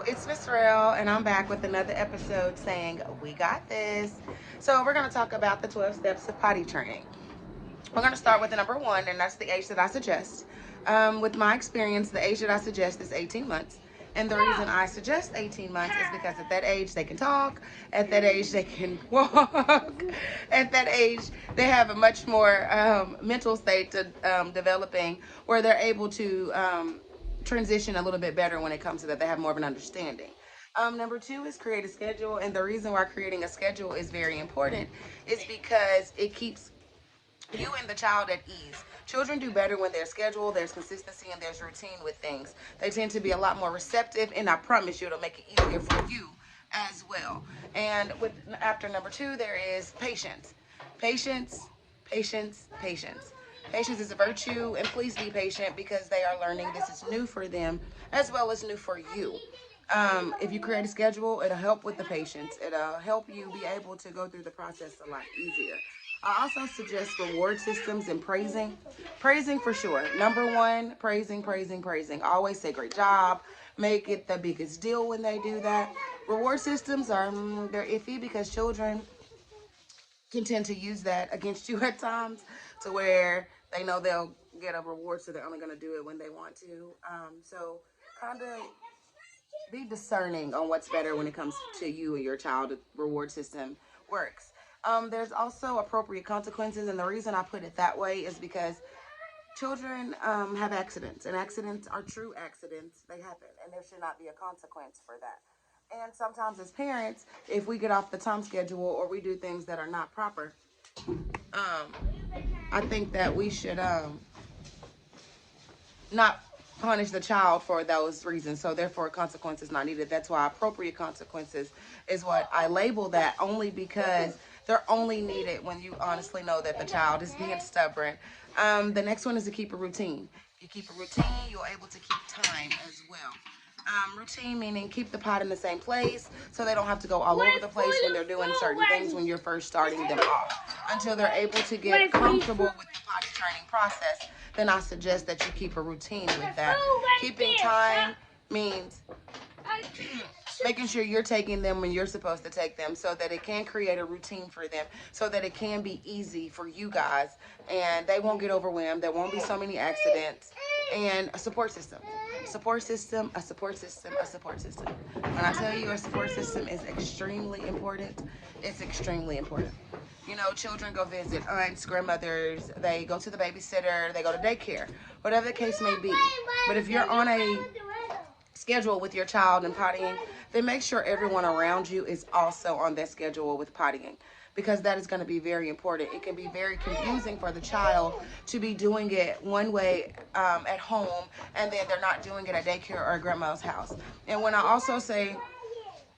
It's Miss Rell, and I'm back with another episode saying, We got this. So, we're going to talk about the 12 steps of potty training. We're going to start with the number one, and that's the age that I suggest. With my experience, the age that I suggest is 18 months. And the reason I suggest 18 months is because at that age they can talk, at that age they can walk, at that age they have a much more mental state to developing where they're able to transition a little bit better when it comes to that. They have more of an understanding. Number two is create a schedule. And the reason why creating a schedule is very important is because it keeps you and the child at ease. Children do better when there's schedule, there's consistency, and there's routine with things. They tend to be a lot more receptive, and I promise you it'll make it easier for you as well. And with after number two, there is patience. Patience, patience, patience. Patience is a virtue, and please be patient because they are learning. This is new for them as well as new for you. If you create a schedule, it'll help with the patience. It'll help you be able to go through the process a lot easier. I also suggest reward systems and praising. Praising for sure. Number one, praising, praising, praising. Always say great job. Make it the biggest deal when they do that. Reward systems are they're iffy because children can tend to use that against you at times to where they know they'll get a reward, so they're only going to do it when they want to. So kind of be discerning on what's better when it comes to you and your child reward system works. There's also appropriate consequences, and the reason I put it that way is because children have accidents, and accidents are true accidents. They happen, and there should not be a consequence for that. And sometimes, as parents, if we get off the time schedule or we do things that are not proper, um, I think that we should not punish the child for those reasons. So therefore, consequences not needed. That's why appropriate consequences is what I label that, only because they're only needed when you honestly know that the child is being stubborn. The next one is to keep a routine. If you keep a routine, you're able to keep time as well. Routine meaning keep the pot in the same place so they don't have to go all over the place when they're doing certain things when you're first starting them off until they're able to get comfortable with the potty training process. Then I suggest that you keep a routine with that. Keeping time means making sure you're taking them when you're supposed to take them so that it can create a routine for them, so that it can be easy for you guys and they won't get overwhelmed. There won't be so many accidents. And a support system. Support system, a support system, a support system. When I tell you a support system is extremely important, it's extremely important. You know, children go visit aunts, grandmothers, they go to the babysitter, they go to daycare, whatever the case may be. But if you're on a schedule with your child and pottying, then make sure everyone around you is also on that schedule with pottying, because that is going to be very important. It can be very confusing for the child to be doing it one way at home and then they're not doing it at daycare or at grandma's house. And when I also say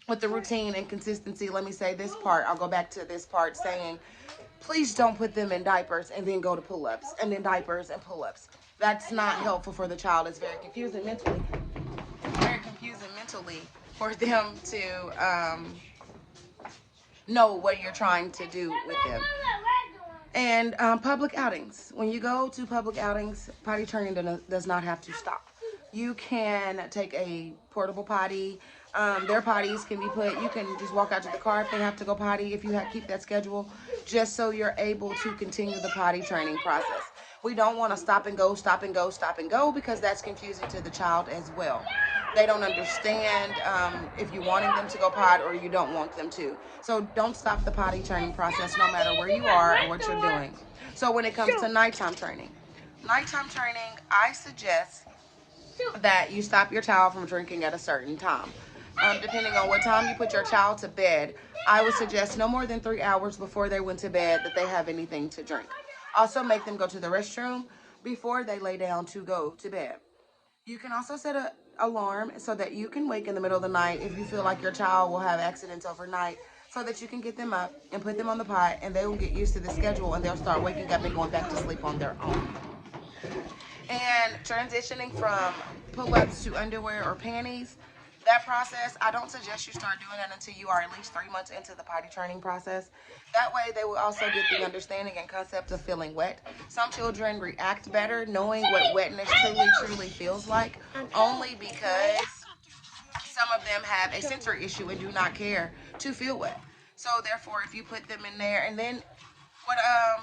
with the routine and consistency, let me say this part. I'll go back to this part saying, please don't put them in diapers and then go to pull-ups and then diapers and pull-ups. That's not helpful for the child. It's very confusing mentally. Very confusing mentally for them to know what you're trying to do with them. And public outings. When you go to public outings, potty training does not have to stop. You can take a portable potty. Their potties can be put, you can just walk out to the car if they have to go potty, if you keep that schedule, just so you're able to continue the potty training process. We don't want to stop and go, stop and go, stop and go, because that's confusing to the child as well. They don't understand if you're wanting them to go pot or you don't want them to. So don't stop the potty training process no matter where you are or what you're doing. So when it comes to nighttime training, I suggest that you stop your child from drinking at a certain time. Depending on what time you put your child to bed, I would suggest no more than 3 hours before they went to bed that they have anything to drink. Also, make them go to the restroom before they lay down to go to bed. You can also set an alarm so that you can wake in the middle of the night if you feel like your child will have accidents overnight, so that you can get them up and put them on the pot and they will get used to the schedule and they'll start waking up and going back to sleep on their own. And transitioning from pull-ups to underwear or panties, that process, I don't suggest you start doing that until you are at least 3 months into the potty training process. That way they will also get the understanding and concept of feeling wet. Some children react better knowing what wetness truly feels like, only because some of them have a sensory issue and do not care to feel wet. So therefore, if you put them in there, and then what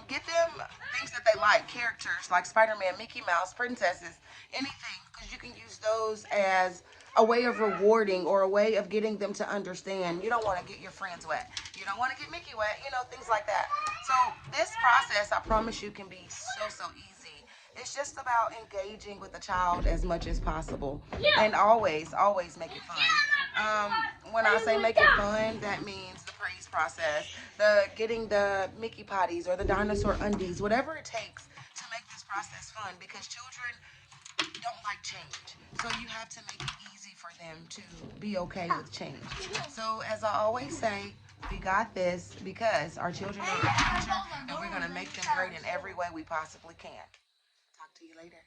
get them things that they like, characters like Spider-Man, Mickey Mouse, princesses, anything, because you can use those as a way of rewarding or a way of getting them to understand. You don't want to get your friends wet. You don't want to get Mickey wet. You know, things like that. So this process, I promise you, can be so easy. It's just about engaging with the child as much as possible, and always make it fun. When I say make it fun, that means the praise process, the getting the Mickey potties or the dinosaur undies, whatever it takes to make this process fun, because children don't like change. So you have to make it easy for them to be okay with change. So as I always say, we got this because our children are our future, and we're going to make them great in every way we possibly can. Talk to you later.